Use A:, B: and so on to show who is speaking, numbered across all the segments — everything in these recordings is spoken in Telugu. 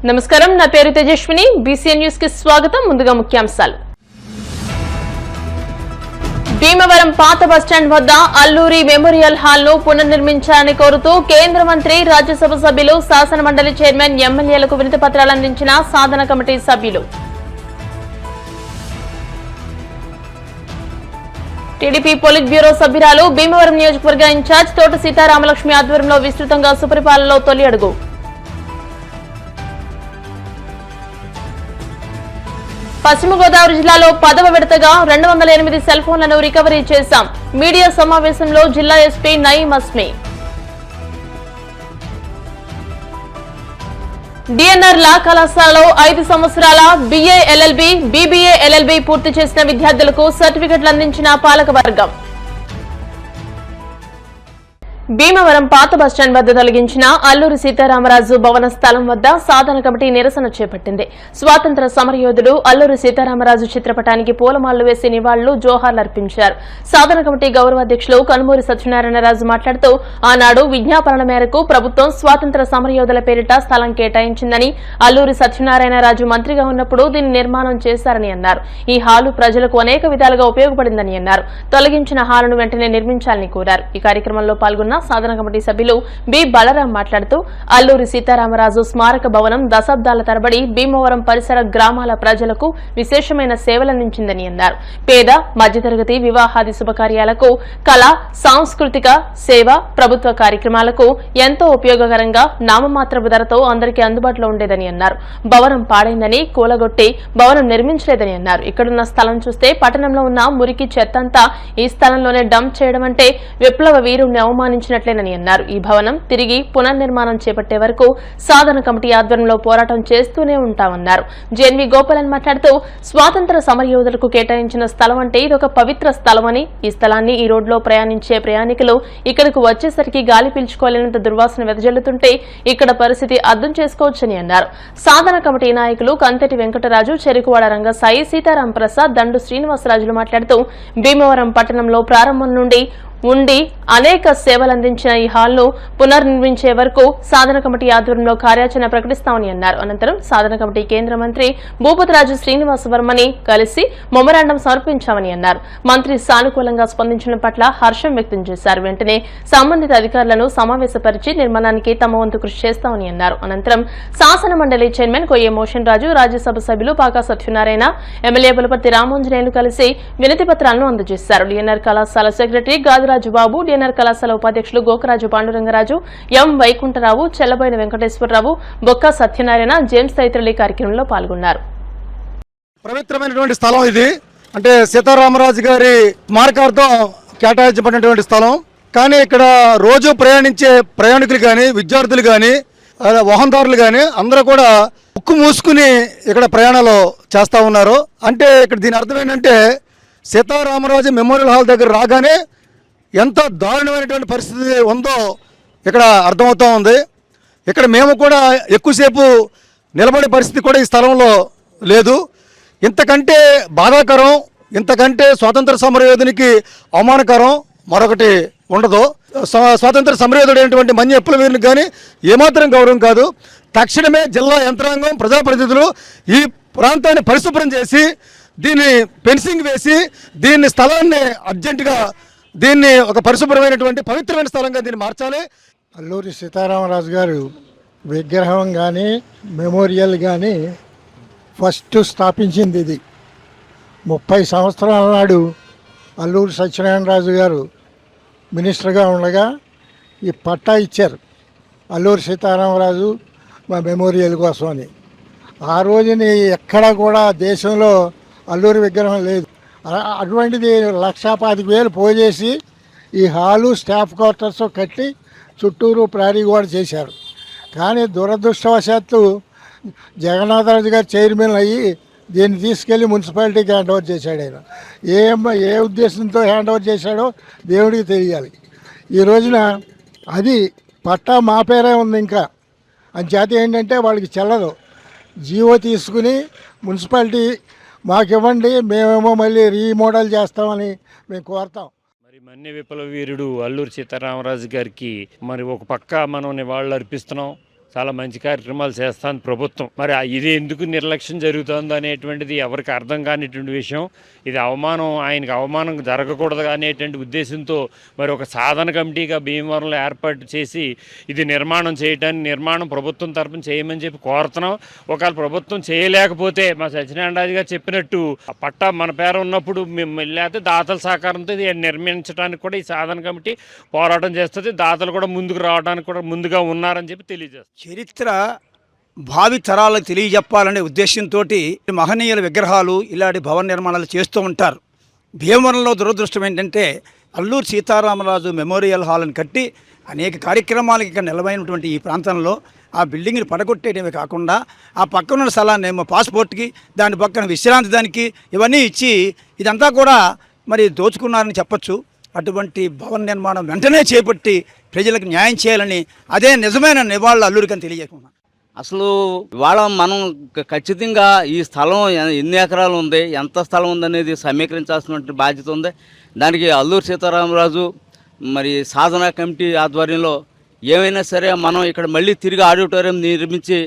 A: నమస్కారం, నా పేరు తేజస్విని. బీసీఎన్ న్యూస్ కి స్వాగతం. ముందుగా ముఖ్యాంశాలు. భీమవరం పాత బస్టాండ్ వద్ద అల్లూరి మెమోరియల్ హాల్ ను పునర్నిర్మించాలని కోరుతూ కేంద్ర మంత్రి, రాజ్యసభ సభ్యులు, శాసన మండలి చైర్మన్, ఎమ్మెల్యేలకు వినతి పత్రాలు అందించిన సాధన కమిటీ సభ్యులు. టీడీపీ పొలిట్ బ్యూరో సభ్యురాలు, భీమవరం నియోజకవర్గ ఇన్ఛార్జ్ తోట సీతారామలక్ష్మి ఆధ్వర్యంలో విస్తృతంగా సుపరిపాలనలో తొలి అడుగు. పశ్చిమ గోదావరి జిల్లాలో 10వ విడతగా 208 సెల్ ఫోన్లను రికవరీ చేశాం. మీడియా సమావేశంలో జిల్లా ఎస్పీ నయీం అస్మి. డిఎన్ఆర్ లా కళాశాలలో 5 సంవత్సరాల BA LLB, BBA LLB పూర్తి చేసిన విద్యార్థులకు సర్టిఫికెట్లు అందించిన పాలకవర్గం. భీమవరం పాత బస్టాండ్ వద్ద తొలగించిన అల్లూరి సీతారామరాజు భవన స్థలం వద్ద సాధన కమిటీ నిరసన చేపట్టింది. స్వాతంత్ర సమరయోధుడు అల్లూరి సీతారామరాజు చిత్రపటానికి పూలమాలలు వేసి నివాళులు, జోహార్లర్పించారు. సాధన కమిటీ గౌరవ అధ్యక్షులు కనుమూరి సత్యనారాయణరాజు మాట్లాడుతూ, ఆనాడు విజ్ఞాపనల మేరకు ప్రభుత్వం స్వాతంత్ర సమరయోధుల పేరిట స్థలం కేటాయించిందని, అల్లూరి సత్యనారాయణరాజు మంత్రిగా ఉన్నప్పుడు దీన్ని నిర్మాణం చేశారని అన్నారు. ఈ హాలు ప్రజలకు అనేక విధాలుగా ఉపయోగపడిందని అన్నారు. తొలగించిన హాలును వెంటనే నిర్మించాలని కోరారు. ఈ కార్యక్రమంలో పాల్గొన్న సాధన కమిటీ సభ్యులు బి బలరాం మాట్లాడుతూ, అల్లూరి సీతారామరాజు స్మారక భవనం దశాబ్దాల తరబడి భీమవరం పరిసర గ్రామాల ప్రజలకు విశేషమైన సేవలందించిందని అన్నారు. పేద, మధ్యతరగతి వివాహాది శుభకార్యాలకు, కళ, సాంస్కృతిక సేవ, ప్రభుత్వ కార్యక్రమాలకు ఎంతో ఉపయోగకరంగా నామమాత్రపు ధరతో అందరికీ అందుబాటులో ఉండేదని అన్నారు. భవనం పాడైందని కూలగొట్టి భవనం నిర్మించలేదని అన్నారు. ఇక్కడున్న స్థలం చూస్తే పట్టణంలో ఉన్న మురికి చెత్తంతా ఈ స్థలంలోనే డంప్ చేయడం అంటే విప్లవ వీరుణ్ణి అవమానించినట్లేనని అన్నారు. ఈ భవనం తిరిగి పునర్నిర్మాణం చేపట్టే వరకు సాధన కమిటీ ఆధ్వర్యంలో పోరాటం చేస్తూనే ఉంటామన్నారు. జెన్వి గోపాలన్ మాట్లాడుతూ, స్వాతంత్ర సమరయోధులకు కేటాయించిన స్థలం అంటే ఇదొక పవిత్ర స్థలమని, ఈ స్థలాన్ని ఈ రోడ్లో ప్రయాణించే ప్రయాణికులు ఇక్కడకు వచ్చేసరికి గాలి పీల్చుకోలేనంత దుర్వాసన వెదజల్లుతుంటే ఇక్కడ పరిస్థితి అర్థం చేసుకోవచ్చని అన్నారు. సాధన కమిటీ నాయకులు కంతటి వెంకటరాజు, చెరుకువాడ రంగసాయి, సీతారాం ప్రసాద్, దండు శ్రీనివాసరాజులు మాట్లాడుతూ, భీమవరం పట్టణంలో ప్రారంభం నుండి ఉండి అనేక సేవలందించిన ఈ హాల్ను పునర్నిర్మించే వరకు సాధన కమిటీ ఆధ్వర్యంలో కార్యాచరణ ప్రకటిస్తామని అన్నారు. అనంతరం సాధన కమిటీ కేంద్ర మంత్రి భూపతిరాజు శ్రీనివాసవర్మని కలిసి మెమోరాండం సమర్పించామని అన్నారు. మంత్రి సానుకూలంగా స్పందించడం పట్ల హర్షం వ్యక్తం చేశారు. వెంటనే సంబంధిత అధికారులను సమావేశపరిచి నిర్మాణానికి తమ వంతు కృషి చేస్తామని అన్నారు. అనంతరం శాసన మండలి చైర్మన్ కొయ్యే మోషన్ రాజు, రాజ్యసభ సభ్యులు పాకా సత్యనారాయణ, ఎమ్మెల్యే పులపర్తి రామాంజనేయులు కలిసి వినతి పత్రాలను అందజేశారు. డిఎన్ఆర్ కళాశాల సెక్రటరీ రాజు బాబు, డిఎన్ఆర్ కళాశాల ఉపాధ్యక్షులు గోకరాజు పాండురంగరాజు, ఎం వైకుంఠరావు, చెల్లబోయిన వెంకటేశ్వరరావు, బొక్క సత్యనారాయణ, జేమ్స్ తదితరులు ఈ కార్యక్రమంలో పాల్గొన్నారు.
B: పవిత్రమైనటువంటి స్థలం ఇది. అంటే సీతారామరాజు గారి స్మారకార్థం కేటాయించబడినటువంటి స్థలం. కానీ ఇక్కడ రోజు ప్రయాణించే ప్రయాణికులు కానీ, విద్యార్థులు కానీ, వాహనదారులు కానీ అందరూ కూడా ఉక్కు మూసుకుని ఇక్కడ ప్రయాణాలు చేస్తూ ఉన్నారు. అంటే ఇక్కడ దీని అర్థం ఏంటంటే, సీతారామరాజు మెమోరియల్ హాల్ దగ్గర రాగానే ఎంత దారుణమైనటువంటి పరిస్థితి ఉందో ఇక్కడ అర్థమవుతూ ఉంది. ఇక్కడ మేము కూడా ఎక్కువసేపు నిలబడే పరిస్థితి కూడా ఈ స్థలంలో లేదు. ఇంతకంటే బాధాకరం, ఇంతకంటే స్వాతంత్ర సమరయోధునికి అవమానకరం మరొకటి ఉండదు. స్వాతంత్ర సమరయోధుడు అయినటువంటి మన్య ఎప్పుల వీరునికి కానీ ఏమాత్రం గౌరవం కాదు. తక్షణమే జిల్లా యంత్రాంగం, ప్రజాప్రతినిధులు ఈ ప్రాంతాన్ని పరిశుభ్రం చేసి దీన్ని ఫెన్సింగ్ వేసి దీన్ని స్థలాన్ని అర్జెంటుగా దీన్ని ఒక పరిశుభ్రమైనటువంటి పవిత్రమైన స్థలంగా దీన్ని మార్చాలి.
C: అల్లూరి సీతారామరాజు గారు విగ్రహం కానీ, మెమోరియల్ కానీ ఫస్ట్ స్థాపించింది ఇది. 30 సంవత్సరాల నాడు అల్లూరి సత్యనారాయణరాజు గారు మినిస్టర్గా ఉండగా ఈ పట్టా ఇచ్చారు అల్లూరి సీతారామరాజు మెమోరియల్ కోసం అని. ఆ రోజుని ఎక్కడా కూడా దేశంలో అల్లూరి విగ్రహం లేదు. అటువంటిది 1,25,000 పోజేసి ఈ హాలు, స్టాఫ్ క్వార్టర్స్ కట్టి చుట్టూరు ప్రహరీ గోడ చేశారు. కానీ దురదృష్టవశాత్తు జగన్నాథరాజు గారు చైర్మన్ అయ్యి దీన్ని తీసుకెళ్ళి మున్సిపాలిటీకి హ్యాండ్ ఓవర్ చేశాడు. ఆయన ఏ ఉద్దేశంతో హ్యాండ్ ఓవర్ చేశాడో దేవుడికి తెలియాలి. ఈ రోజున అది పట్టా మా పేరే ఉంది. ఇంకా అంచేత ఏంటంటే వాళ్ళకి చెల్లదు. జీవో తీసుకుని మున్సిపాలిటీ మాకు ఇవ్వండి, మేమేమో మళ్ళీ రీమోడల్ చేస్తామని మేము కోరుతాం.
D: మరి మన్య విప్లవ వీరుడు అల్లూరి సీతారామరాజు గారికి మరి ఒక పక్క మనం నివాళులు అర్పిస్తున్నాం, చాలా మంచి కార్యక్రమాలు చేస్తుంది ప్రభుత్వం. మరి ఇది ఎందుకు నిర్లక్ష్యం జరుగుతుందో అనేటువంటిది ఎవరికి అర్థం కానిటువంటి విషయం. ఇది అవమానం, ఆయనకు అవమానం జరగకూడదు అనేటువంటి ఉద్దేశంతో మరి ఒక సాధన కమిటీగా భీమవరంలో ఏర్పాటు చేసి ఇది నిర్మాణం ప్రభుత్వం తరపున చేయమని చెప్పి కోరుతున్నాం. ఒకవేళ ప్రభుత్వం చేయలేకపోతే మా సత్యనారాయణ గారు చెప్పినట్టు పట్టా మన పేరు ఉన్నప్పుడు మేము లేకపోతే దాతల సహకారంతో ఇది నిర్మించడానికి కూడా ఈ సాధన కమిటీ పోరాటం చేస్తుంది. దాతలు కూడా ముందుకు రావడానికి కూడా ముందుగా ఉన్నారని చెప్పి తెలియజేస్తారు.
E: చరిత్ర భావి తరాలకు తెలియజెప్పాలనే ఉద్దేశంతో మహనీయుల విగ్రహాలు ఇలాంటి భవన నిర్మాణాలు చేస్తూ ఉంటారు. భీమవరంలో దురదృష్టం ఏంటంటే అల్లూరి సీతారామరాజు మెమోరియల్ హాల్ని కట్టి అనేక కార్యక్రమాలకి ఇక్కడ నిలవైనటువంటి ఈ ప్రాంతంలో ఆ బిల్డింగ్ని పడగొట్టేయడమే కాకుండా ఆ పక్కన స్థలాన్ని ఏమో పాస్పోర్ట్కి, దాని పక్కన విశ్రాంతి దానికి ఇవన్నీ ఇచ్చి ఇదంతా కూడా మరి దోచుకున్నారని చెప్పచ్చు. అటువంటి భవన నిర్మాణం వెంటనే చేపట్టి ప్రజలకు న్యాయం చేయాలని, అదే నిజమైన నివాళులు అల్లూరికని తెలియజేసుకున్నాను.
F: అసలు ఇవాళ మనం ఖచ్చితంగా ఈ స్థలం ఎన్ని ఎకరాలు ఉంది, ఎంత స్థలం ఉందనేది సమీకరించాల్సిన బాధ్యత ఉంది. దానికి అల్లూరి సీతారామరాజు మరి సాధన కమిటీ ఆధ్వర్యంలో ఏమైనా సరే మనం ఇక్కడ మళ్ళీ తిరిగి ఆడిటోరియం నిర్మించి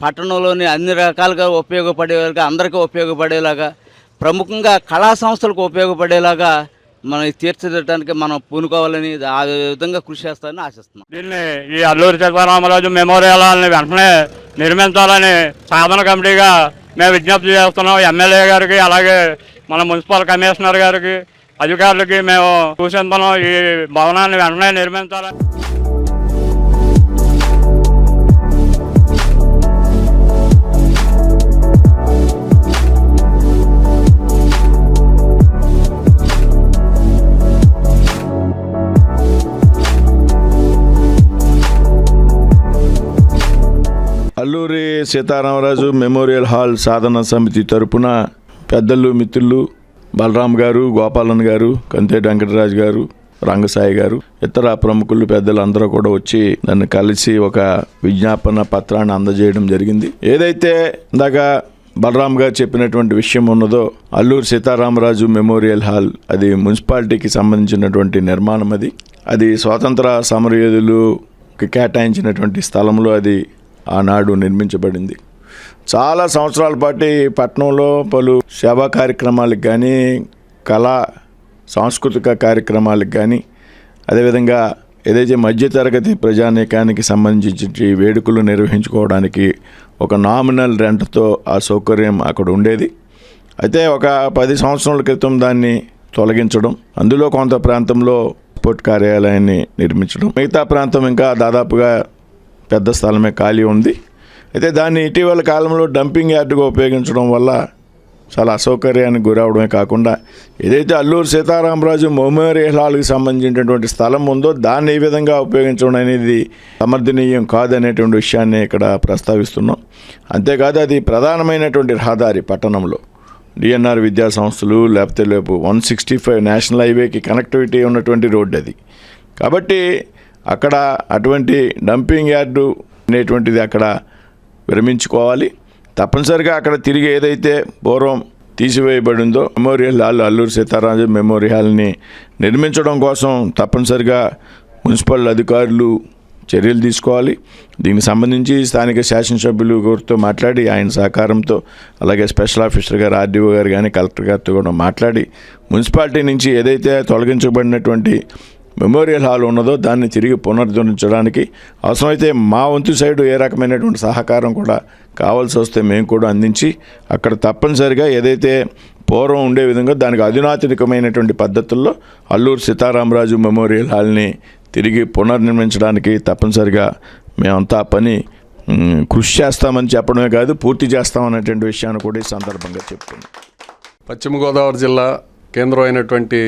F: పట్టణంలోని అన్ని రకాలుగా ఉపయోగపడేలాగా, అందరికీ ఉపయోగపడేలాగా, ప్రముఖంగా కళా సంస్థలకు ఉపయోగపడేలాగా మనం తీర్చిదిద్దడానికి మనం పూనుకోవాలని ఆ విధంగా కృషి చేస్తారని ఆశిస్తున్నాం.
D: దీన్ని ఈ అల్లూరి సీతారామరాజు మెమోరియల్ హాల్ని వెంటనే నిర్మించాలని సాధన కమిటీగా మేము విజ్ఞప్తి చేస్తున్నాం. ఎమ్మెల్యే గారికి, అలాగే మన మున్సిపల్ కమిషనర్ గారికి, అధికారులకి మేము సూచిస్తున్నాం ఈ భవనాన్ని వెంటనే నిర్మించాలని.
G: అల్లూరి సీతారామరాజు మెమోరియల్ హాల్ సాధన సమితి తరపున పెద్దలు, మిత్రులు బలరాం గారు, గోపాలన్ గారు, కంతేటి వెంకటరాజు గారు, రంగసాయి గారు, ఇతర ప్రముఖులు, పెద్దలు అందరూ కూడా వచ్చి నన్ను కలిసి ఒక విజ్ఞాపన పత్రాన్ని అందజేయడం జరిగింది. ఏదైతే ఇందాక బలరాం గారు చెప్పినటువంటి విషయం ఉన్నదో, అల్లూరి సీతారామరాజు మెమోరియల్ హాల్ అది మున్సిపాలిటీకి సంబంధించినటువంటి నిర్మాణం. అది స్వాతంత్ర సమరయోధులుకి కేటాయించినటువంటి స్థలంలో అది ఆనాడు నిర్మించబడింది. చాలా సంవత్సరాల పాటు పట్టణంలో పలు సేవా కార్యక్రమాలకు కానీ, కళా సాంస్కృతిక కార్యక్రమాలకు కానీ, అదేవిధంగా ఏదైతే మధ్యతరగతి ప్రజానీకానికి సంబంధించి వేడుకలు నిర్వహించుకోవడానికి ఒక నామినల్ రెంట్తో ఆ సౌకర్యం అక్కడ ఉండేది. అయితే ఒక 10 సంవత్సరాల క్రితం దాన్ని తొలగించడం, అందులో కొంత ప్రాంతంలో పోర్ట్ కార్యాలయాన్ని నిర్మించడం, మిగతా ప్రాంతం ఇంకా దాదాపుగా పెద్ద స్థలమే ఖాళీ ఉంది. అయితే దాన్ని ఇటీవల కాలంలో డంపింగ్ యార్డుగా ఉపయోగించడం వల్ల చాలా అసౌకర్యానికి గురవడమే కాకుండా, ఏదైతే అల్లూరి సీతారామరాజు మెమోరియల్ హాల్కి సంబంధించినటువంటి స్థలం ఉందో దాన్ని ఏ విధంగా ఉపయోగించడం అనేది సమర్థనీయం కాదనేటువంటి విషయాన్ని ఇక్కడ ప్రస్తావిస్తున్నాం. అంతేకాదు అది ప్రధానమైనటువంటి రహదారి పట్టణంలో. డిఎన్ఆర్ విద్యా సంస్థలు, లేకపోతే 165 నేషనల్ హైవేకి కనెక్టివిటీ ఉన్నటువంటి రోడ్డు అది. కాబట్టి అక్కడ అటువంటి డంపింగ్ యార్డు అనేటువంటిది అక్కడ విరమించుకోవాలి. తప్పనిసరిగా అక్కడ తిరిగి ఏదైతే పూర్వం తీసివేయబడిందో memorial hall, Alluri Sitaramaraju memorial హాల్ని నిర్మించడం కోసం తప్పనిసరిగా మున్సిపల్ అధికారులు చర్యలు తీసుకోవాలి. దీనికి సంబంధించి స్థానిక శాసనసభ్యులు గారితో మాట్లాడి, ఆయన సహకారంతో, అలాగే స్పెషల్ ఆఫీసర్ గారు, ఆర్డీఓ గారు కానీ, కలెక్టర్ గారితో కూడా మాట్లాడి మున్సిపాలిటీ నుంచి ఏదైతే తొలగించబడినటువంటి మెమోరియల్ హాల్ ఉన్నదో దాన్ని తిరిగి పునరుద్ధరించడానికి అవసరమైతే మా వంతు సైడు ఏ రకమైనటువంటి సహకారం కూడా కావాల్సి వస్తే మేము కూడా అందించి అక్కడ తప్పనిసరిగా ఏదైతే పూర్వం ఉండే విధంగా దానికి అధునాతనికమైనటువంటి పద్ధతుల్లో అల్లూరి సీతారామరాజు మెమోరియల్ హాల్ని తిరిగి పునర్నిర్మించడానికి తప్పనిసరిగా మేమంతా పని కృషి చేస్తామని చెప్పడమే కాదు, పూర్తి చేస్తామనేటువంటి విషయాన్ని కూడా ఈ సందర్భంగా చెప్తున్నాం.
H: పశ్చిమ గోదావరి జిల్లా కేంద్రం అయినటువంటి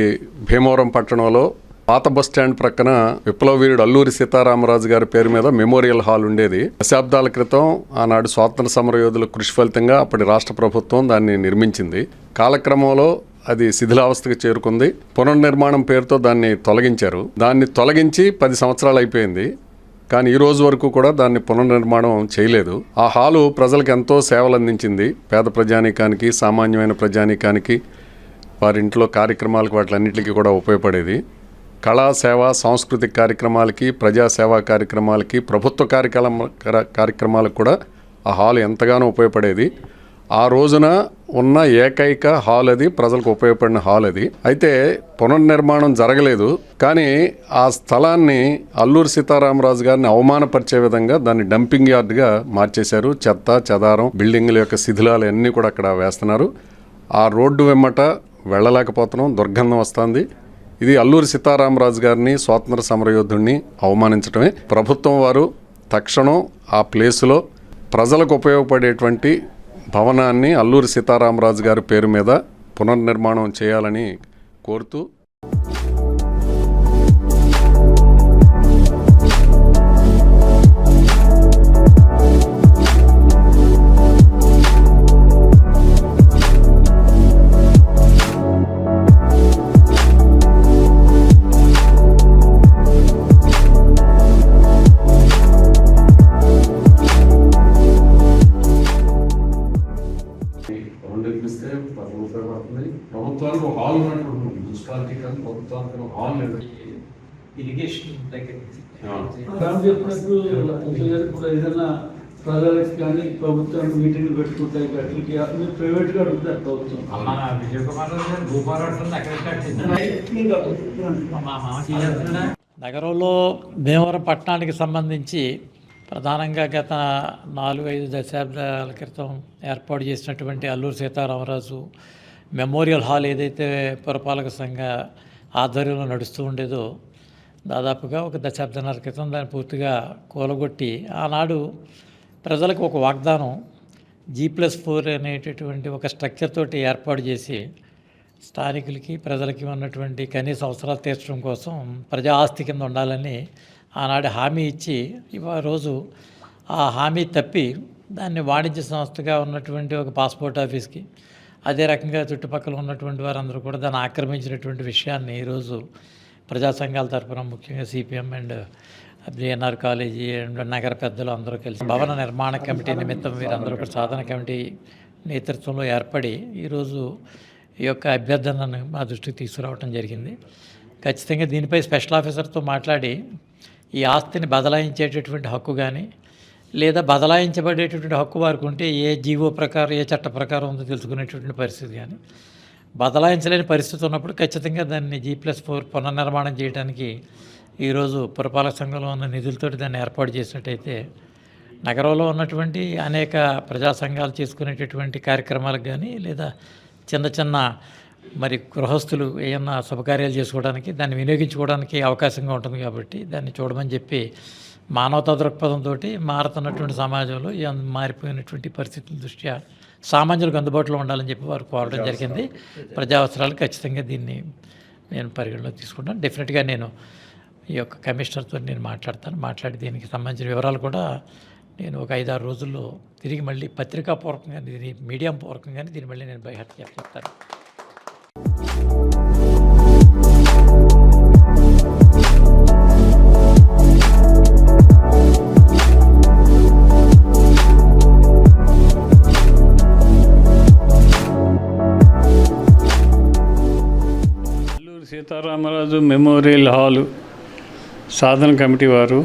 H: భీమవరం పట్టణంలో పాత బస్టాండ్ ప్రక్కన విప్లవీరుడు అల్లూరి సీతారామరాజు గారి పేరు మీద మెమోరియల్ హాల్ ఉండేది. దశాబ్దాల క్రితం ఆనాడు స్వాతంత్ర సమరయోధుల కృషి ఫలితంగా అప్పటి రాష్ట్ర ప్రభుత్వం దాన్ని నిర్మించింది. కాలక్రమంలో అది శిథిలావస్థకు చేరుకుంది. పునర్నిర్మాణం పేరుతో దాన్ని తొలగించారు. దాన్ని తొలగించి 10 సంవత్సరాలు అయిపోయింది. కానీ ఈ రోజు వరకు కూడా దాన్ని పునర్నిర్మాణం చేయలేదు. ఆ హాలు ప్రజలకు ఎంతో సేవలు అందించింది. పేద ప్రజానీకానికి, సామాన్యమైన ప్రజానీకానికి, వారి ఇంట్లో కార్యక్రమాలకు, వాటిలన్నింటికి కూడా ఉపయోగపడేది. కళా సేవ సాంస్కృతిక కార్యక్రమాలకి, ప్రజాసేవా కార్యక్రమాలకి, ప్రభుత్వ కార్యక్రమాలకు కూడా ఆ హాల్ ఎంతగానో ఉపయోగపడేది. ఆ రోజున ఉన్న ఏకైక హాల్ అది, ప్రజలకు ఉపయోగపడిన హాల్ అది. అయితే పునర్నిర్మాణం జరగలేదు, కానీ ఆ స్థలాన్ని అల్లూరి సీతారామరాజు గారిని అవమానపరిచే విధంగా దాన్ని డంపింగ్ యార్డ్గా మార్చేశారు. చెత్త చెదారం, బిల్డింగుల యొక్క శిథిలాలు అన్నీ కూడా అక్కడ వేస్తున్నారు. ఆ రోడ్డు వెమ్మట వెళ్ళలేకపోతున్నాం, దుర్గంధం వస్తుంది. ఇది అల్లూరి సీతారామరాజు గారిని, స్వాతంత్ర సమరయోధుడిని అవమానించడమే. ప్రభుత్వం వారు తక్షణం ఆ ప్లేసులో ప్రజలకు ఉపయోగపడేటువంటి భవనాన్ని అల్లూరి సీతారామరాజు గారి పేరు మీద పునర్నిర్మాణం చేయాలని కోరుతూ ప్రభుత్వానికి ఒక హాల్ ఉన్నట్టు మున్సిపాలిటీ కానీ ప్రభుత్వానికి ఒక హాల్ లేదు.
I: ఇరిగేషన్ కూడా ఏదైనా ప్రజలకు కానీ ప్రభుత్వానికి మీటింగ్ పెట్టుకుంటాయి, మీరు ప్రైవేట్గా అడుగుతారు ప్రభుత్వం. నగరంలో భీమవరం పట్టణానికి సంబంధించి ప్రధానంగా గత 4-5 దశాబ్దాల క్రితం ఏర్పాటు చేసినటువంటి అల్లూరి సీతారామరాజు మెమోరియల్ హాల్ ఏదైతే పురపాలక సంఘ ఆధ్వర్యంలో నడుస్తూ ఉండేదో, దాదాపుగా ఒక దశాబ్దాల క్రితం దాన్ని పూర్తిగా కూలగొట్టి ఆనాడు ప్రజలకు ఒక వాగ్దానం G+4 అనేటటువంటి ఒక స్ట్రక్చర్ తోటి ఏర్పాటు చేసి స్థానికులకి ప్రజలకి ఉన్నటువంటి కనీస అవసరాలు తీర్చడం కోసం ప్రజా ఆస్తి కింద ఉండాలని ఆనాడు హామీ ఇచ్చి రోజు ఆ హామీ తప్పి దాన్ని వాణిజ్య సంస్థగా ఉన్నటువంటి ఒక పాస్పోర్ట్ ఆఫీస్కి, అదే రకంగా చుట్టుపక్కల ఉన్నటువంటి వారందరూ కూడా దాన్ని ఆక్రమించినటువంటి విషయాన్ని ఈరోజు ప్రజా సంఘాల తరఫున ముఖ్యంగా CPM and BNR college and నగర పెద్దలు అందరూ కలిసి భవన నిర్మాణ కమిటీ నిమిత్తం వీరందరూ ఒక సాధన కమిటీ నేతృత్వంలో ఏర్పడి ఈరోజు ఈ యొక్క అభ్యర్థనను మా దృష్టికి తీసుకురావడం జరిగింది. ఖచ్చితంగా దీనిపై స్పెషల్ ఆఫీసర్తో మాట్లాడి ఈ ఆస్తిని బదలాయించేటటువంటి హక్కు కానీ లేదా బదలాయించబడేటటువంటి హక్కు వారికి ఉంటే ఏ జీవో ప్రకారం ఏ చట్ట ప్రకారం ఉందో తెలుసుకునేటటువంటి పరిస్థితి కానీ, బదలాయించలేని పరిస్థితి ఉన్నప్పుడు ఖచ్చితంగా దాన్ని G+4 పునర్నిర్మాణం చేయడానికి ఈరోజు పురపాలక సంఘంలో ఉన్న నిధులతోటి దాన్ని ఏర్పాటు చేసినట్టయితే నగరంలో ఉన్నటువంటి అనేక ప్రజా సంఘాలు చేసుకునేటటువంటి కార్యక్రమాలకు కానీ లేదా చిన్న చిన్న మరి గృహస్థులు ఏమన్నా శుభకార్యాలు చేసుకోవడానికి దాన్ని వినియోగించుకోవడానికి అవకాశంగా ఉంటుంది. కాబట్టి దాన్ని చూడమని చెప్పి మానవతా దృక్పథంతో మారుతున్నటువంటి సమాజంలో మారిపోయినటువంటి పరిస్థితుల దృష్ట్యా సామాన్యులకు అందుబాటులో ఉండాలని చెప్పి వారు కోరడం జరిగింది. ప్రజా అవసరాలు ఖచ్చితంగా దీన్ని నేను పరిగణలోకి తీసుకుంటాను. డెఫినెట్గా నేను ఈ యొక్క కమిషనర్తో నేను మాట్లాడి దీనికి సంబంధించిన వివరాలు కూడా నేను ఒక 5-6 రోజుల్లో తిరిగి మళ్ళీ పత్రికాపూర్వకంగా మీడియా పూర్వకంగానే దీన్ని మళ్ళీ నేను బయట చెప్తాను.
J: అల్లూరి సీతారామరాజు మెమోరియల్ హాలు సాధన కమిటీ వారు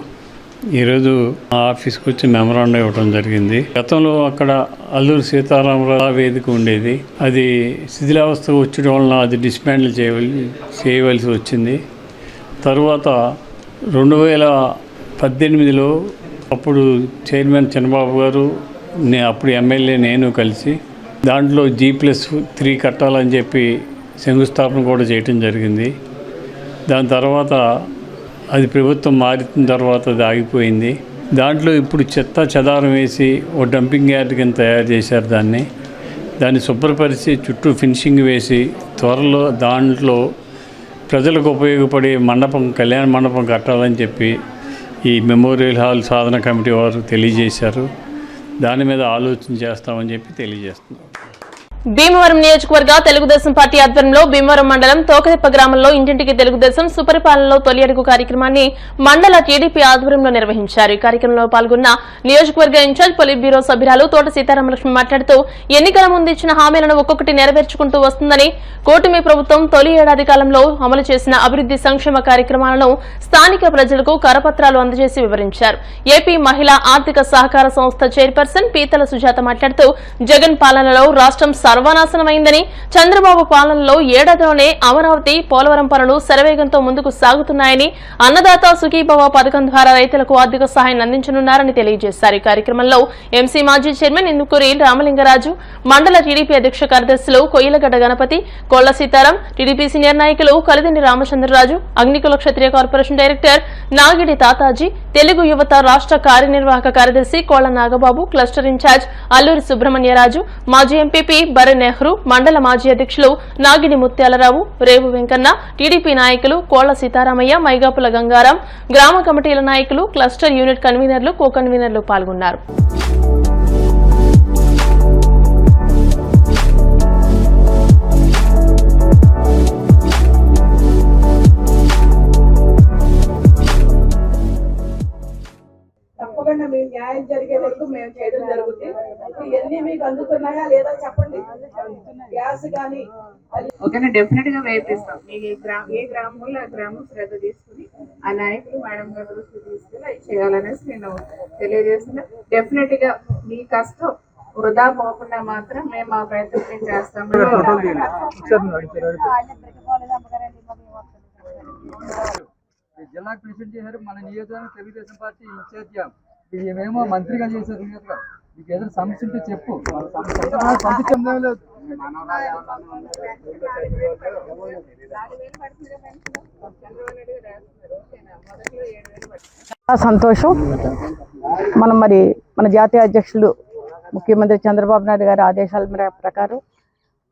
J: ఈరోజు మా ఆఫీస్కి వచ్చి మెమరాండం ఇవ్వడం జరిగింది. గతంలో అక్కడ అల్లూరి సీతారామరాజు వేదిక ఉండేది, అది శిథిలావస్థ వచ్చడం వలన అది డిస్మాండిల్ చేయవలసి వచ్చింది. తరువాత 2018లో అప్పుడు చైర్మన్ చంద్రబాబు గారు, అప్పుడు ఎమ్మెల్యే నేను కలిసి దాంట్లో G+3 కట్టాలని చెప్పి శంకుస్థాపన కూడా చేయటం జరిగింది. దాని తర్వాత అది ప్రభుత్వం మారిన తర్వాత అది ఆగిపోయింది. దాంట్లో ఇప్పుడు చెత్త చెదారం వేసి ఓ డంపింగ్ యార్డ్ కింద తయారు చేశారు. దాన్ని శుభ్రపరిచి చుట్టూ ఫినిషింగ్ వేసి త్వరలో దాంట్లో ప్రజలకు ఉపయోగపడే కళ్యాణ మండపం కట్టాలని చెప్పి ఈ మెమోరియల్ హాల్ సాధన కమిటీ వారు తెలియజేశారు. దాని మీద ఆలోచన చేస్తామని చెప్పి తెలియజేస్తున్నాం.
A: భీమవరం నియోజకవర్గ తెలుగుదేశం పార్టీ ఆధ్వర్యంలో భీమవరం మండలం తోకదెప్ప గ్రామంలో ఇంటింటికి తెలుగుదేశం సుపరిపాలనలో తొలి అడుగు కార్యక్రమాన్ని మండల టీడీపీ ఆధ్వర్యంలో నిర్వహించారు. ఈ కార్యక్రమంలో పాల్గొన్న నియోజకవర్గ ఇన్ఛార్జ్ పొలిట్ బ్యూరో సభ్యురాలు తోట సీతారామలక్ష్మి మాట్లాడుతూ ఎన్నికల ముందు ఇచ్చిన హామీలను ఒక్కొక్కటి నెరవేర్చుకుంటూ వస్తుందని, కూటమి ప్రభుత్వం తొలి ఏడాది కాలంలో అమలు చేసిన అభివృద్ది సంక్షేమ కార్యక్రమాలను స్థానిక ప్రజలకు కరపత్రాలు అందజేసి వివరించారు. ఏపీ మహిళా ఆర్థిక సహకార సంస్థ చైర్పర్సన్ పీతల సుజాత మాట్లాడుతూ జగన్ పాలనలో రాష్ట్రం సర్వనాశనమైందని, చంద్రబాబు పాలనలో ఏడాదిలోనే అమరావతి, పోలవరం పనులు శరవేగంతో ముందుకు సాగుతున్నాయని, అన్నదాత సుఖీభవ పథకం ద్వారా రైతులకు ఆర్థిక సహాయం అందించనున్నారని తెలియజేశారు. ఈ కార్యక్రమంలో ఎంసీ మాజీ చైర్మన్ ఇందుకూరి రామలింగరాజు, మండల టీడీపీ అధ్యక్ష కార్యదర్శులు కొయ్యలగడ్డ గణపతి, కోళ్ల సీతారాం, టీడీపీ సీనియర్ నాయకులు కలిదిండి రామచంద్రరాజు, అగ్నికుల క్షత్రియ కార్పొరేషన్ డైరెక్టర్ నాగిడి తాతాజీ, తెలుగు యువత రాష్ట్ర కార్యనిర్వాహక కార్యదర్శి కోళ్ల నాగబాబు, క్లస్టర్ ఇన్ఛార్జ్ అల్లూరి సుబ్రహ్మణ్యరాజు, మాజీ ఎంపీపీ బర్రె నెహ్రూ, మండల మాజీ అధ్యక్షులు నాగిడి ముత్యాలరావు, రేవు వెంకన్న, టీడీపీ నాయకులు కోళ్ల సీతారామయ్య, మైగాపుల గంగారాం, గ్రామ కమిటీల నాయకులు, క్లస్టర్ యూనిట్ కన్వీనర్లు, కో కన్వీనర్లు పాల్గొన్నారు.
K: తప్పకుండా మీకు న్యాయం జరిగే వరకు మేము చేయడం జరుగుతుంది. ఇవన్నీ మీకు అందుతున్నాయా లేదా చెప్పండి. గ్యాస్ కానీ ఓకేనా, డెఫినెట్ గా వేపిస్తాం. మీకు ఏ గ్రామంలో ఆ గ్రామం శ్రద్ధ తీసుకుని ఆ నాయకులు మేడం గారి దృష్టి తీసుకుని అవి చేయాలనేసి నేను తెలియజేస్తున్నా. డెఫినెట్ గా మీ కష్టం వృధా పోకుండా మాత్రం మేము ఆ ప్రయత్నం చేస్తాము.
L: జిల్లాకు ప్రెసిడెంట్ చేశారు, మన నియోజకవర్గం తెలుగుదేశం పార్టీ ఇన్ఛార్జ్. మేమేమో మంత్రిగా చేశారు. నియోజకవర్గం మీకు ఏదైనా సమస్య ఉంటే చెప్పు, పంపించడం లేదు.
M: చాలా సంతోషం. మనం మన జాతీయ అధ్యక్షులు ముఖ్యమంత్రి చంద్రబాబు నాయుడు గారి ఆదేశాల ప్రకారం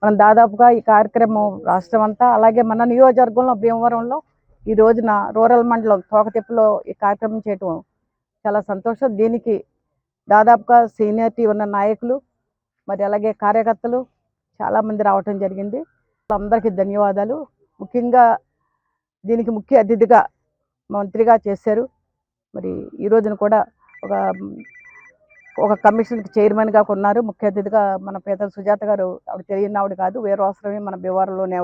M: మనం దాదాపుగా ఈ కార్యక్రమం రాష్ట్రం అంతా, అలాగే మన నియోజకవర్గంలో భీమవరంలో ఈ రోజున రూరల్ మండలం తోకతిప్పలో ఈ కార్యక్రమం చేయటం చాలా సంతోషం. దీనికి దాదాపుగా సీనియారిటీ ఉన్న నాయకులు అలాగే కార్యకర్తలు చాలామంది రావటం జరిగింది. అందరికీ ధన్యవాదాలు. ముఖ్యంగా దీనికి ముఖ్య అతిథిగా మంత్రిగా చేశారు. ఈ రోజున కూడా ఒక కమిషన్కి చైర్మన్గా ఉన్నారు. ముఖ్య అతిథిగా మన పీతల సుజాత గారు. ఆవిడ తెలియని ఆవిడ కాదు, వేరే అవసరమే మన భీమవరంలోనే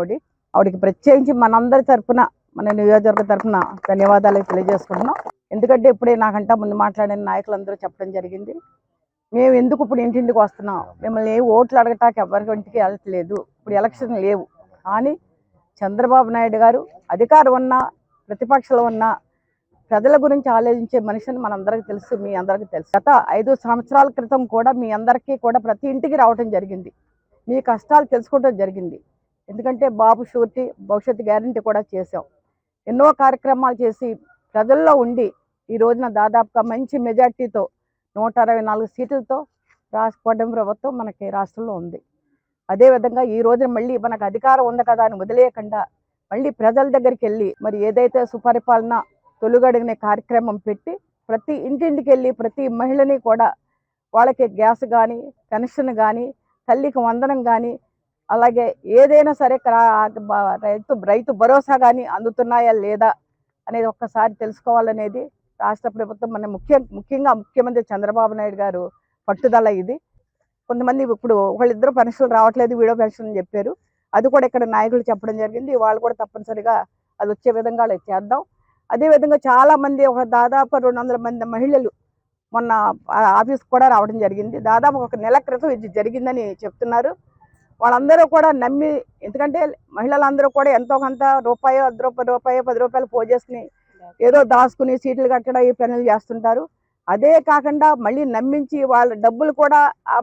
M: ఆవిడకి ప్రత్యేకించి మనందరి తరఫున, మన నియోజకవర్గ తరఫున ధన్యవాదాలు తెలియజేసుకుంటున్నాం. ఎందుకంటే ఇప్పుడే నాకంటా ముందు మాట్లాడిన నాయకులందరూ చెప్పడం జరిగింది, మేము ఎందుకు ఇప్పుడు ఇంటింటికి వస్తున్నాం, మిమ్మల్ని ఏ ఓట్లు అడగటానికి ఎవరికి ఇంటికి వెళ్ళట్లేదు, ఇప్పుడు ఎలక్షన్ లేవు. కానీ చంద్రబాబు నాయుడు గారు అధికారం ఉన్నా ప్రతిపక్షంలో ఉన్నా ప్రజల గురించి ఆలోచించే మనిషిని మనందరికీ తెలుసు, మీ అందరికీ తెలుసు. గత 5 సంవత్సరాల క్రితం కూడా మీ అందరికీ కూడా ప్రతి ఇంటికి రావడం జరిగింది, మీ కష్టాలు తెలుసుకోవడం జరిగింది. ఎందుకంటే బాబు షూరిటీ, భవిష్యత్తు గ్యారంటీ కూడా చేసాం. ఎన్నో కార్యక్రమాలు చేసి ప్రజల్లో ఉండి ఈ రోజున దాదాపుగా మంచి మెజార్టీతో 164 సీట్లతో కూటమి ప్రభుత్వం మనకి రాష్ట్రంలో ఉంది. అదేవిధంగా ఈ రోజున మళ్ళీ మనకు అధికారం ఉంది కదా అని వదిలేయకుండా మళ్ళీ ప్రజల దగ్గరికి వెళ్ళి ఏదైతే సుపరిపాలన తొలుగడిగిన కార్యక్రమం పెట్టి ప్రతి ఇంటింటికి వెళ్ళి ప్రతి మహిళని కూడా వాళ్ళకి గ్యాస్ కానీ, పెన్షన్ కానీ, తల్లికి వందనం కానీ, అలాగే ఏదైనా సరే రైతు భరోసా కానీ అందుతున్నాయా లేదా అనేది ఒక్కసారి తెలుసుకోవాలనేది రాష్ట్ర ప్రభుత్వం ముఖ్యంగా ముఖ్యమంత్రి చంద్రబాబు నాయుడు గారు పట్టుదల ఇది. కొంతమంది ఇప్పుడు వాళ్ళిద్దరు పెన్షన్లు రావట్లేదు, వీడియో పెన్షన్ అని చెప్పారు. అది కూడా ఇక్కడ నాయకులు చెప్పడం జరిగింది. వాళ్ళు కూడా తప్పనిసరిగా అది వచ్చే విధంగా చేద్దాం. అదేవిధంగా చాలామంది దాదాపు 200 మంది మహిళలు మొన్న ఆఫీస్కి కూడా రావడం జరిగింది. దాదాపు 1 నెల క్రితం ఇది జరిగిందని చెప్తున్నారు. వాళ్ళందరూ కూడా నమ్మి, ఎందుకంటే మహిళలందరూ కూడా ఎంతో కొంత రూపాయో, రూపాయో 10 రూపాయలు పోజేసుకుని ఏదో దాచుకుని సీట్లు కట్టడం ఈ పనులు చేస్తుంటారు. అదే కాకుండా మళ్ళీ నమ్మించి వాళ్ళ డబ్బులు కూడా ఆ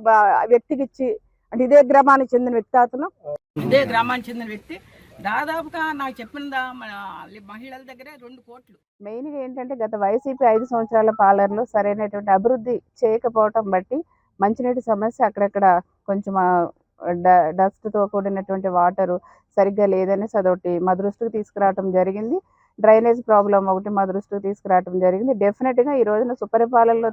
M: వ్యక్తికి ఇచ్చి, అంటే ఇదే గ్రామానికి చెందిన వ్యక్తి, అతను ఇదే గ్రామానికి చెందిన వ్యక్తి దాదాపుగా నాకు చెప్పిన మహిళల దగ్గరే 2 కోట్లు. మెయిన్గా ఏంటంటే గత వైసీపీ 5 సంవత్సరాల పాలనలో సరైనటువంటి అభివృద్ధి చేయకపోవటం బట్టి మంచినీటి సమస్య అక్కడక్కడ కొంచెం డస్ట్తో కూడినటువంటి వాటరు సరిగ్గా లేదనేసి అదొకటి మా దృష్టికి తీసుకురావటం జరిగింది. డ్రైనేజ్ ప్రాబ్లం ఒకటి మా దృష్టికి తీసుకురావటం జరిగింది. డెఫినెట్గా ఈ రోజున సుపరిపాలనలో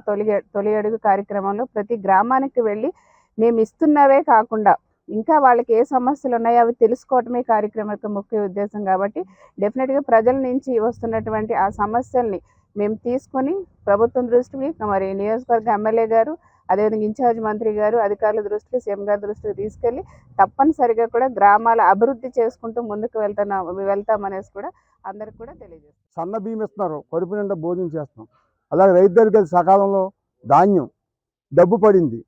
M: తొలి అడుగు కార్యక్రమంలో ప్రతి గ్రామానికి వెళ్ళి మేము ఇస్తున్నవే కాకుండా ఇంకా వాళ్ళకి ఏ సమస్యలు ఉన్నాయో అవి తెలుసుకోవటమే కార్యక్రమం యొక్క ముఖ్య ఉద్దేశం. కాబట్టి డెఫినెట్గా ప్రజల నుంచి వస్తున్నటువంటి ఆ సమస్యల్ని మేము తీసుకొని ప్రభుత్వం దృష్టికి, మరి నియోజకవర్గ ఎమ్మెల్యే గారు, అదేవిధంగా ఇన్ఛార్జ్ మంత్రి గారు, అధికారుల దృష్టికి, సీఎం గారి దృష్టికి తీసుకెళ్ళి తప్పనిసరిగా కూడా గ్రామాల అభివృద్ధి చేసుకుంటూ ముందుకు వెళ్తామనేసి కూడా అందరికి కూడా తెలియజేస్తాం.
B: సన్న బియ్యం ఇస్తున్నారు, కడుపు నిండా భోజనం చేస్తాం. అలాగే రైతు దగ్గరికి సకాలంలో ధాన్యం డబ్బు పడింది.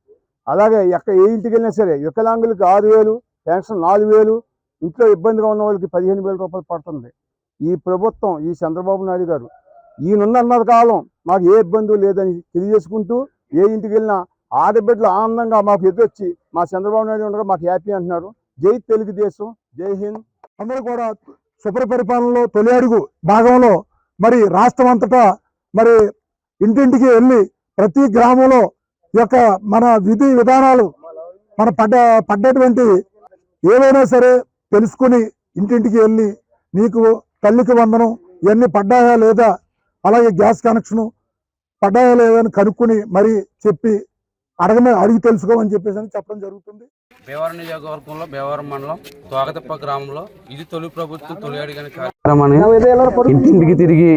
B: అలాగే ఏ ఇంటికి వెళ్ళినా సరే వికలాంగులకి 6,000, పెన్షన్ 4,000, ఇంట్లో ఇబ్బందిగా ఉన్న వాళ్ళకి 15,000 రూపాయలు పడుతుంది. ఈ ప్రభుత్వం, ఈ చంద్రబాబు నాయుడు గారు ఈయనున్న కాలం మాకు ఏ ఇబ్బంది లేదని తెలియజేసుకుంటూ ఏ ఇంటికి వెళ్ళినా ఆడబిడ్డలు ఆనందంగా మాకు ఎదురొచ్చి మా చంద్రబాబు నాయుడు ఉండగా మాకు హ్యాపీ అంటున్నారు. జై తెలుగుదేశం, జై హింద్. అందరూ కూడా సుపరిపాలనలో తొలి అడుగు భాగంలో మరి రాష్ట్రం అంతటా మరి ఇంటింటికి వెళ్ళి ప్రతి గ్రామంలో యొక్క మన విధి విధానాలు మన పడ్డటువంటి ఏవైనా సరే తెలుసుకుని ఇంటింటికి వెళ్ళి నీకు తల్లికి వందనం ఇవన్నీ పడ్డాయా లేదా, అలాగే గ్యాస్ కనెక్షను పడ్డాయా లేదా అని కనుక్కుని మరి చెప్పి అడిగి తెలుసుకోమని చెప్పేసి చెప్పడం జరుగుతుంది.
F: భీమవరం నియోజకవర్గంలో భీమవరం మండలం తోగతిప్ప గ్రామంలో ఇది తొలి ప్రభుత్వం తొలి అడిగిన కార్యక్రమాన్ని ఇంటింటికి తిరిగి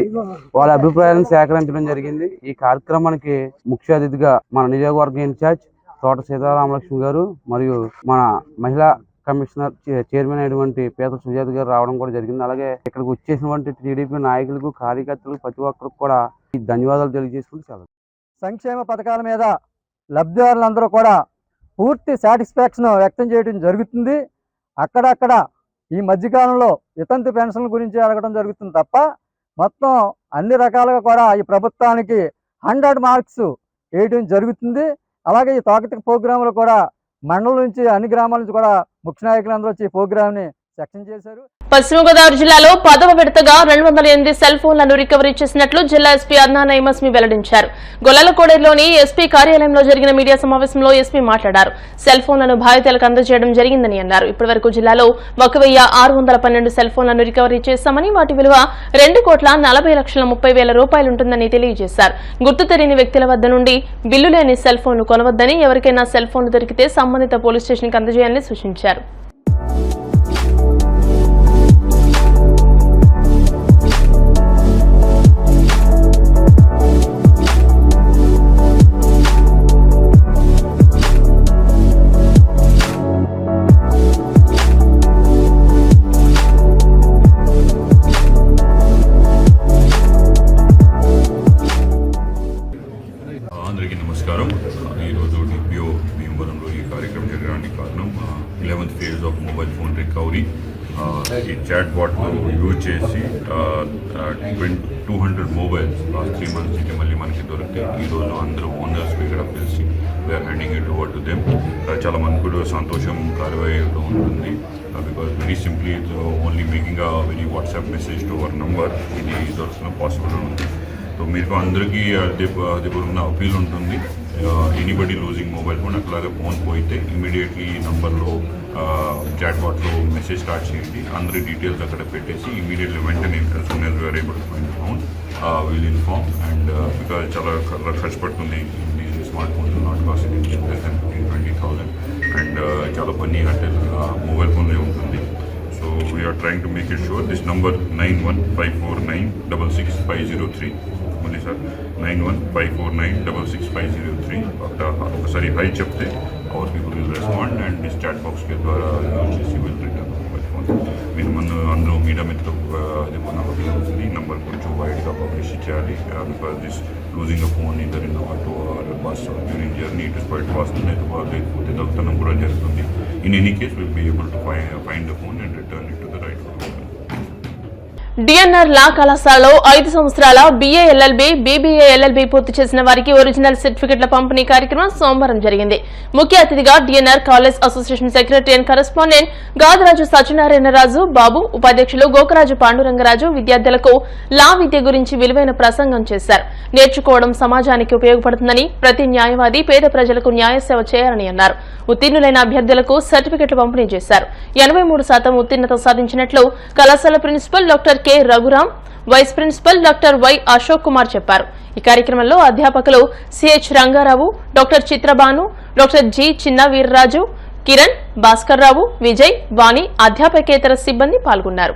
F: వాళ్ళ అభిప్రాయాలను సేకరించడం జరిగింది. ఈ కార్యక్రమానికి ముఖ్య అతిథిగా మన నియోజకవర్గ ఇన్ఛార్జ్ తోట సీతారామలక్ష్మి గారు మరియు మన మహిళా కమిషనర్ చైర్మన్ అయినటువంటి పేదల సుజాత గారు రావడం కూడా జరిగింది. అలాగే ఇక్కడికి వచ్చేసినటువంటి టీడీపీ నాయకులకు, కార్యకర్తలకు, ప్రతి ఒక్కరికి కూడా ఈ ధన్యవాదాలు తెలియజేసుకుంటూ చాలా
L: సంక్షేమ పథకాల మీద లబ్ధిదారులందరూ కూడా పూర్తి సాటిస్ఫాక్షన్ వ్యక్తం చేయడం జరుగుతుంది. అక్కడక్కడ ఈ మధ్యకాలంలో వితంతు పెన్షన్ల గురించి అడగడం జరుగుతుంది తప్ప మొత్తం అన్ని రకాలుగా కూడా ఈ ప్రభుత్వానికి 100 మార్క్స్ వేయడం జరుగుతుంది. అలాగే ఈ తోగతిప్ప ప్రోగ్రాంలో కూడా మండలం నుంచి అన్ని గ్రామాల నుంచి కూడా ముఖ్య నాయకులందరూ వచ్చి ఈ ప్రోగ్రామ్ని సెక్షన్ చేశారు.
A: పశ్చిమ గోదావరి జిల్లాలో 10వ విడతగా 208 సెల్ ఫోన్లను రికవరీ చేసినట్లు జిల్లా ఎస్పీ అన్నా నైమస్మి వెల్లడించారు. గొల్లలకోడేరులోని ఎస్పీ కార్యాలయంలో జరిగిన మీడియా సమావేశంలో ఎస్పీ మాట్లాడారు. సెల్ ఫోన్లను బాధితులకు అందజేయడం జరిగిందని అన్నారు. ఇప్పటివరకు జిల్లాలో 1,612 సెల్ ఫోన్లను రికవరీ చేశామని, వాటి విలువ 2,40,30,000 రూపాయలుంటుందని తెలియజేశారు. గుర్తు తెలియని వ్యక్తుల వద్ద నుండి బిల్లు లేని సెల్ ఫోన్లు కొనవద్దని, ఎవరికైనా సెల్ ఫోన్లు దొరికితే సంబంధిత పోలీస్ స్టేషన్కి అందజేయాలని సూచించారు.
N: అందరికీ నమస్కారం. ఈరోజు డిపిఓ భీమవరంలో ఈ కార్యక్రమం జరగడానికి కారణం 11th phase of mobile phone recovery. ఈ చాట్ బాట్ను యూజ్ చేసి 200 మొబైల్స్ లాస్ట్ 3 months నుంచి మళ్ళీ మనకి దొరికితే ఈరోజు అందరూ ఓనర్స్ ఇక్కడ పిలిచి we are handing it over to them. చాలా మంది కూడా సంతోషం కార్యవాయిలో ఉంటుంది. Because very simply only making a very WhatsApp message to our number ఇది దొరకడం పాసిబుల్ ఉంది. సో మీకు అందరికీ అది ఉన్న అపీల్ ఉంటుంది. ఎనీబడి లూజింగ్ మొబైల్ ఫోన్, అట్లాగే ఫోన్ పోయితే ఇమీడియట్లీ ఈ నంబర్లో చాట్ బాట్లో మెసేజ్ స్టార్ట్ చేయండి. అందరి డీటెయిల్స్ అక్కడ పెట్టేసి ఇమీడియట్లీ వెంటనే as soon as we are able to find the phone we'll inform. And because చాలా ఖర్చు పడుతుంది. ఈ smart phones not costing less than 15,000-20,000 and చాలా పని అంటే మొబైల్ ఫోన్లో ఉంటుంది. So we are trying to make it sure. This number 9154966503. Only sir 9154966503. ఒకసారి హై చెప్తే our people will respond and this chat box के द्वारा use will return mobile phone. మీరు అందరూ మీడియా మిత్రులకు అది ఉంటుంది. నంబర్ కొంచెం వైడ్గా పబ్లిష్ చేయాలి. Because this losing a phone either in auto or bus during journey it is quite costly. లేకపోతే దొంగతనం కూడా జరుగుతుంది. In any case will be able to find the phone and return it to the right person.
A: DNR law కళాశాలలో 5 సంవత్సరాల BA LLB, BBA LLB పూర్తి చేసిన వారికి ఒరిజినల్ సర్టిఫికెట్ల పంపిణీ కార్యక్రమం సోమవారం జరిగింది. ముఖ్య అతిథిగా DNR college association secretary and correspondent Gadaraju Satyanarayanaraju Babu, ఉపాధ్యక్షులు గోకరాజు పాండురంగరాజు విద్యార్థులకు లా విద్య గురించి విలువైన ప్రసంగం చేశారు. నేర్చుకోవడం సమాజానికి ఉపయోగపడుతుందని, ప్రతి న్యాయవాది పేద ప్రజలకు న్యాయ సేవ చేయాలని అన్నారు. ఉత్తీర్ణులైన అభ్యర్థులకు సర్టిఫికెట్లు పంపిణీ చేశారు. 83% ఉత్తీర్ణత సాధించినట్లు కళాశాల principal doctor K Raghuram, vice principal doctor Y Ashok Kumar చెప్పారు. ఈ కార్యక్రమంలో అధ్యాపకులు CH Rangarao, doctor Chitrabhanu, doctor G Chinna Veerraju, Kiran, Bhaskar Rao, Vijay, వాణి, అధ్యాపకేతర సిబ్బంది పాల్గొన్నారు.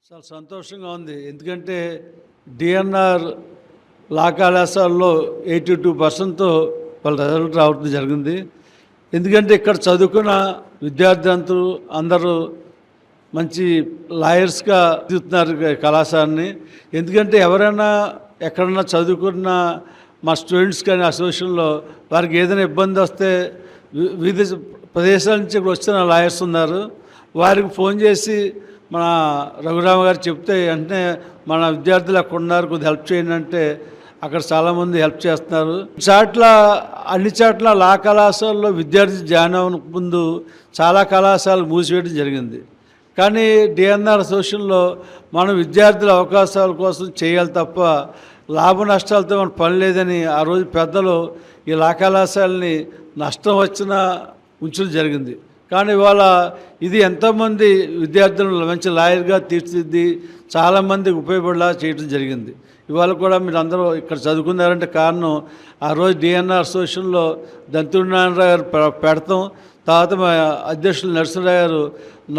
J: చాలా సంతోషంగా ఉంది. ఎందుకంటే డిఎన్ఆర్ లా కళాశాలలో 82% వాళ్ళ రిజల్ట్ రావడం జరిగింది. ఎందుకంటే ఇక్కడ చదువుకున్న విద్యార్థులందరూ అందరూ మంచి లాయర్స్గా తీస్తున్నారు కళాశాలని. ఎందుకంటే ఎవరైనా ఎక్కడన్నా చదువుకున్న మా స్టూడెంట్స్ కానీ అసోసియేషన్లో వారికి ఏదైనా ఇబ్బంది వస్తే వివిధ ప్రదేశాల నుంచి ఇక్కడ వచ్చిన లాయర్స్ ఉన్నారు. వారికి ఫోన్ చేసి మన రఘురామ గారు చెప్తే వెంటనే మన విద్యార్థులు అక్కడ ఉన్నారు, కొద్దిగా హెల్ప్ చేయండి అంటే అక్కడ చాలామంది హెల్ప్ చేస్తున్నారు. అన్ని చోట్ల లా కళాశాలలో విద్యార్థి జాయిన్ అవ్వక ముందు చాలా కళాశాలలు మూసివేయడం జరిగింది. కానీ డిఎన్ఆర్ అసోసియేషన్లో మనం విద్యార్థుల అవకాశాల కోసం చేయాలి తప్ప లాభ నష్టాలతో మన పని లేదని ఆ రోజు పెద్దలు ఈ లా కళాశాలని నష్టం వచ్చినా ఉంచడం జరిగింది. కానీ ఇవాళ ఇది ఎంతోమంది విద్యార్థులను మంచి లాయర్గా తీర్చిదిద్ది చాలామందికి ఉపయోగపడేలా చేయడం జరిగింది. ఇవాళ కూడా మీరు అందరూ ఇక్కడ చదువుకున్నారంటే కారణం ఆ రోజు డిఎన్ఆర్ అసోసియేషన్లో దంతునారాయణరావు గారు పెడతాం, తర్వాత మా అధ్యక్షులు నరసింహరావు గారు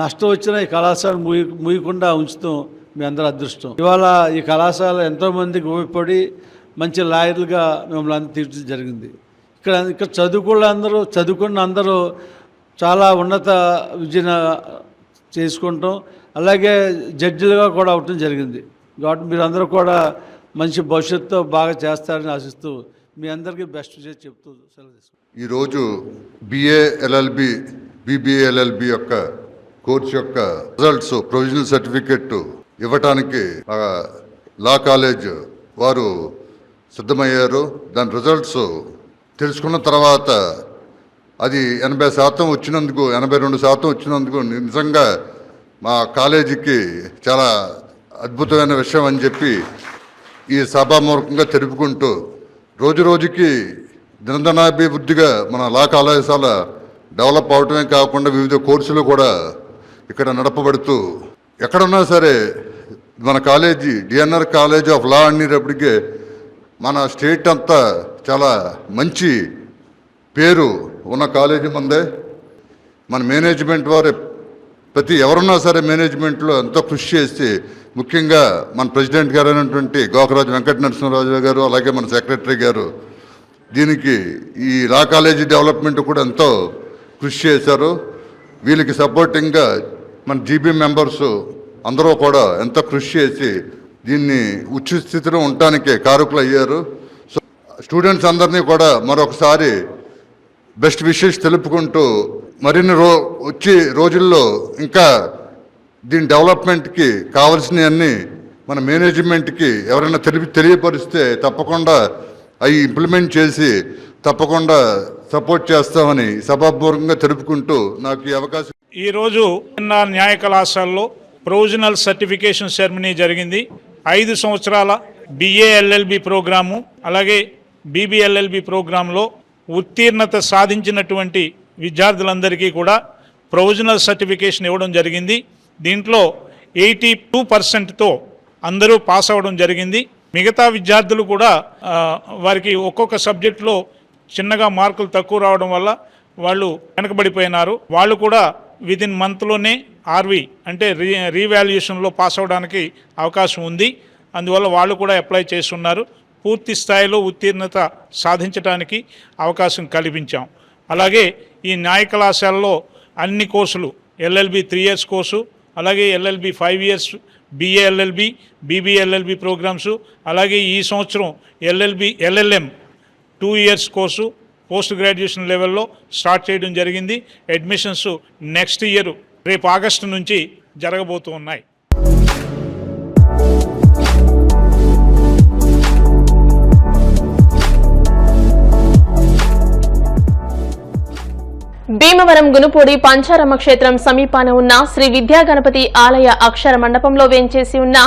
J: నష్టం వచ్చినా ఈ కళాశాల ముయ్యకుండా ఉంచుతాం మీ అందరూ అదృష్టం. ఇవాళ ఈ కళాశాల ఎంతోమందికి ఉపయోగపడి మంచి లాయర్లుగా మిమ్మల్ని అందరూ తీర్చడం జరిగింది. ఇక్కడ చదువుకున్న అందరూ చాలా ఉన్నత విద్యను చేసుకుంటాం, అలాగే జడ్జిలుగా కూడా అవటం జరిగింది. కాబట్టి మీరందరూ కూడా మంచి భవిష్యత్తుతో బాగా చేస్తారని ఆశిస్తూ మీ అందరికీ బెస్ట్ చేసి చెప్తూ సెలవు తీసుకుంటాం.
O: ఈరోజు బిఏ ఎల్ఎల్బి బీబీఏ ఎల్ఎల్బి యొక్క కోర్సు యొక్క రిజల్ట్స్ ప్రొవిజనల్ సర్టిఫికెట్ ఇవ్వటానికి లా కాలేజ్ వారు సిద్ధమయ్యారు. దాని రిజల్ట్స్ తెలుసుకున్న తర్వాత అది 80% వచ్చినందుకు 82% వచ్చినందుకు నిజంగా మా కాలేజీకి చాలా అద్భుతమైన విషయం అని చెప్పి ఈ సభామూలకంగా తెలుపుకుంటూ రోజు రోజుకి దినదినాభివృద్ధిగా మన లా కళాశాల డెవలప్ అవటమే కాకుండా వివిధ కోర్సులు కూడా ఇక్కడ నడపబడుతూ ఎక్కడున్నా సరే మన college DNR college of law అనేటప్పటికే మన స్టేట్ అంతా చాలా మంచి పేరు ఉన్న కాలేజీ మందే. మన మేనేజ్మెంట్ వారు ఎవరున్నా సరే మేనేజ్మెంట్లో ఎంతో కృషి చేసి ముఖ్యంగా మన ప్రెసిడెంట్ గారు అయినటువంటి గోకరాజు వెంకట నరసింహరాజు గారు, అలాగే మన సెక్రటరీ గారు దీనికి ఈ లా కాలేజీ డెవలప్మెంట్ కూడా ఎంతో కృషి చేశారు. వీళ్ళకి సపోర్టింగ్గా మన జీబీ మెంబర్స్ అందరూ కూడా ఎంతో కృషి చేసి దీన్ని ఉच्च స్థితిలో ఉండటానికి కారకులు అయ్యారు. సో స్టూడెంట్స్ అందరినీ కూడా మరొకసారి బెస్ట్ విషెస్ తెలుపుకుంటూ మరిన్ని వచ్చే రోజుల్లో ఇంకా దీని డెవలప్మెంట్కి కావాల్సినవన్నీ మన మేనేజ్మెంట్కి ఎవరైనా తెలియపరిస్తే తప్పకుండా అవి ఇంప్లిమెంట్ చేసి తప్పకుండా సపోర్ట్ చేస్తామని సభాపూర్వకంగా తెలుపుకుంటూ నాకు ఈ అవకాశం.
P: ఈరోజు న్యాయ కళాశాలలో ప్రొవిజనల్ సర్టిఫికేషన్ సెరమనీ జరిగింది. 5 సంవత్సరాల బిఏఎల్ఎల్బి ప్రోగ్రాము అలాగే బీబీఎల్ఎల్బి ప్రోగ్రాంలో ఉత్తీర్ణత సాధించినటువంటి విద్యార్థులందరికీ కూడా ప్రొవిజనల్ సర్టిఫికేషన్ ఇవ్వడం జరిగింది. దీంట్లో 82%తో అందరూ పాస్ అవ్వడం జరిగింది. మిగతా విద్యార్థులు కూడా వారికి ఒక్కొక్క సబ్జెక్టులో చిన్నగా మార్కులు తక్కువ రావడం వల్ల వాళ్ళు వెనకబడిపోయినారు. వాళ్ళు కూడా విదిన్ మంత్లోనే ఆర్వి అంటే రీవాల్యుయేషన్లో పాస్ అవ్వడానికి అవకాశం ఉంది. అందువల్ల వాళ్ళు కూడా అప్లై చేస్తున్నారు. పూర్తి స్థాయిలో ఉత్తీర్ణత సాధించడానికి అవకాశం కల్పించాం. అలాగే ఈ న్యాయ కళాశాలలో అన్ని కోర్సులు ఎల్ఎల్బి 3 years కోర్సు, అలాగే ఎల్ఎల్బి 5 years, బిఏఎల్ఎల్బి బీబీఎల్ఎల్బి ప్రోగ్రామ్స్, అలాగే ఈ సంవత్సరం LLM 2 years course post graduation లెవెల్లో స్టార్ట్ చేయడం జరిగింది. అడ్మిషన్స్ నెక్స్ట్ ఇయర్ రేపు ఆగస్టు నుంచి జరగబోతూ ఉన్నాయి.
A: భీమవరం గునుపూడి పంచారమ్మ క్షేత్రం సమీపాన ఉన్న శ్రీ విద్యాగణపతి ఆలయ అక్షర మండపంలో వేంచేసి ఉన్న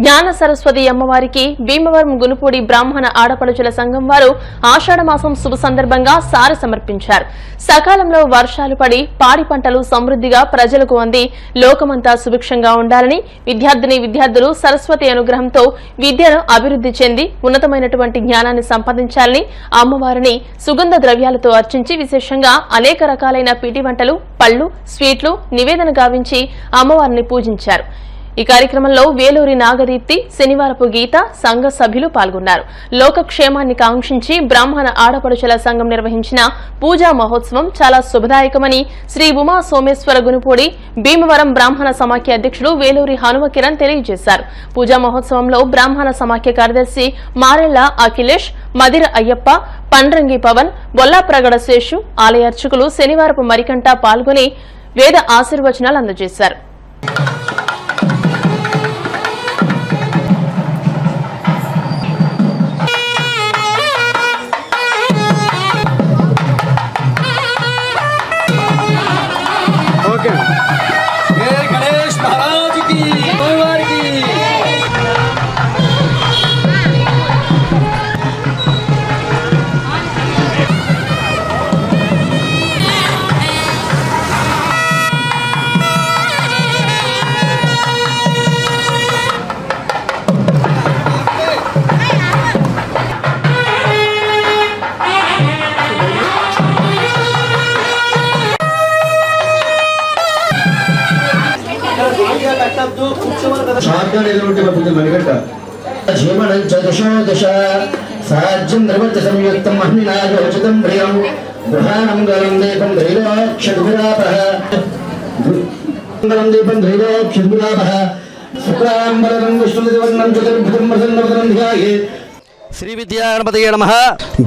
A: జ్ఞాన సరస్వతి అమ్మవారికి భీమవరం గునుపూడి బ్రాహ్మణ ఆడపడుచుల సంఘం వారు ఆషాఢమాసం శుభ సందర్భంగా సారె సమర్పించారు. సకాలంలో వర్షాలు పడి పాడి పంటలు సమృద్దిగా ప్రజలకు అంది లోకమంతా సుభిక్షంగా ఉండాలని విద్యార్థులు సరస్వతి అనుగ్రహంతో విద్యను అభివృద్ది చెంది ఉన్నతమైనటువంటి జ్ఞానాన్ని సంపాదించాలని అమ్మవారిని సుగంధ ద్రవ్యాలతో అర్చించి విశేషంగా అనేక రకాలైన పిండి వంటలు, పళ్లు, స్వీట్లు నివేదన గావించి అమ్మవారిని పూజించారు. ఈ కార్యక్రమంలో వేలూరి నాగదీప్తి, శనివారపు గీత సంఘ సభ్యులు పాల్గొన్నారు. లోకక్షేమాన్ని కాంక్షించి బ్రాహ్మణ ఆడపడుచుల సంఘం నిర్వహించిన పూజా మహోత్సవం చాలా శుభదాయకమని శ్రీ ఉమా సోమేశ్వర గునుపూడి భీమవరం బ్రాహ్మణ సమాఖ్య అధ్యక్షుడు వేలూరి హనుమ కిరణ్ తెలియజేశారు. పూజా మహోత్సవంలో బ్రాహ్మణ సమాఖ్య కార్యదర్శి మారెళ్ల అఖిలేష్, మదిర అయ్యప్ప, పండ్రంగి పవన్, బొల్లాప్రగడ శేషు, ఆలయ అర్చకులు శనివారపు మరికంట పాల్గొని వేద ఆశీర్వచనాలు అందజేశారు.
Q: సాజ్యం ద్రవచ సంయుక్తం అహ్నినాయోచితం ప్రియం గృహాణం గలం దీపం ధైర్యోక్షురాపః దీపం ధైర్యోక్షురాపః శుక్లాంబరం విష్ణువర్ణం చతుర్భుజం ప్రసన్నవదనం ధ్యాయే.
L: శ్రీ విద్యాగణపతి నమః.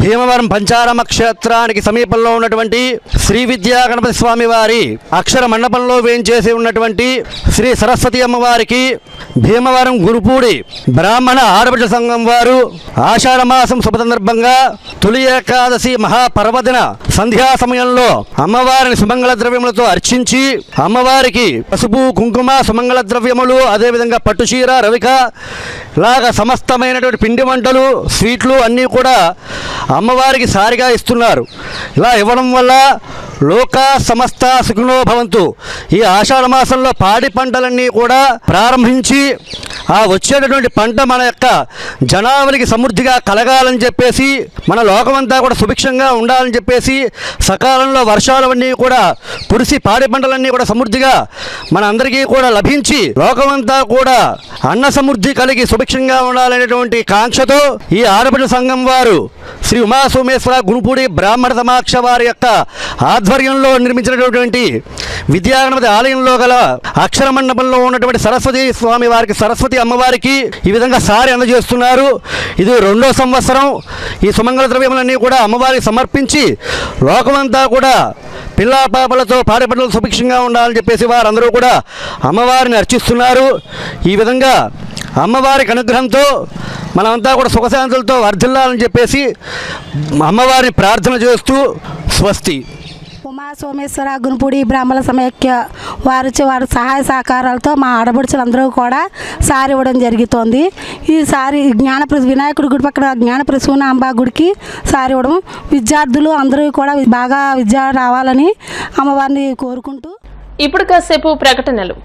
L: భీమవరం పంచారమ్మ క్షేత్రానికి సమీపంలో ఉన్నటువంటి శ్రీ విద్యాగణపతి స్వామి వారి అక్షర మండపంలో వేంచేసి ఉన్నటువంటి శ్రీ సరస్వతి అమ్మవారికి భీమవరం గురుపూడి బ్రాహ్మణ ఆడపడుచుల సంఘం వారు ఆషాఢమాసం శుభ సందర్భంగా తొలి ఏకాదశి మహాపర్వదిన సంధ్యా సమయంలో అమ్మవారిని సుమంగళ ద్రవ్యములతో అర్చించి అమ్మవారికి పసుపు, కుంకుమ, సుమంగళ ద్రవ్యములు, అదేవిధంగా పట్టుచీర, రవిక లాగా సమస్తమైనటువంటి పిండి వంటలు, స్వీట్లు అన్నీ కూడా అమ్మవారికి సారిగా ఇస్తున్నారు. ఇలా ఇవ్వడం వల్ల లోక సమస్త సుఖినో భవంతు. ఈ ఆషాఢ మాసంలో పాడి పంటలన్నీ కూడా ప్రారంభించి ఆ వచ్చేటటువంటి పంట మన యొక్క జనావళికి సమృద్ధిగా కలగాలని చెప్పేసి, మన లోకమంతా కూడా సుభిక్షంగా ఉండాలని చెప్పేసి, సకాలంలో వర్షాలన్నీ కూడా కురిసి పాడి పంటలన్నీ కూడా సమృద్ధిగా మన అందరికీ కూడా లభించి లోకమంతా కూడా అన్న సమృద్ధి కలిగి సుభిక్షంగా ఉండాలనేటువంటి కాంక్షతో ఈ ఆడపడుచుల సంఘం వారు శ్రీ ఉమా సోమేశ్వర గురుపూడి బ్రాహ్మణ సమాక్ష వారి యొక్క ఆధ్వర్యంలో నిర్మించినటువంటి విద్యాగణపతి ఆలయంలో గల అక్షర మండపంలో ఉన్నటువంటి సరస్వతి స్వామి వారికి, సరస్వతి అమ్మవారికి ఈ విధంగా సారి అందజేస్తున్నారు. ఇది 2వ సంవత్సరం. ఈ సుమంగళ ద్రవ్యములన్నీ కూడా అమ్మవారికి సమర్పించి లోకమంతా కూడా పిల్లా పాపలతో పాడి పంటలు సుభిక్షంగా ఉండాలని చెప్పేసి వారందరూ కూడా అమ్మవారిని అర్చిస్తున్నారు. ఈ విధంగా అమ్మవారికి అనుగ్రహంతో మనమంతా కూడా సుఖశాంతులతో వర్ధిల్లాలని చెప్పేసి అమ్మవారిని ప్రార్థన చేస్తూ స్వస్తి.
R: ఉమా సోమేశ్వర గునుపూడి బ్రాహ్మణ సమైక్య వారి సహాయ సహకారాలతో మా ఆడపడుచులందరూ కూడా సారి ఇవ్వడం జరుగుతోంది. ఈ సారి వినాయకుడి గుడి పక్కన జ్ఞానప్రసూనాంబ గుడికి సారి ఇవ్వడం, విద్యార్థులు అందరూ కూడా బాగా విద్య రావాలని అమ్మవారిని కోరుకుంటూ.
A: ఇప్పుడు కాసేపు ప్రకటనలు.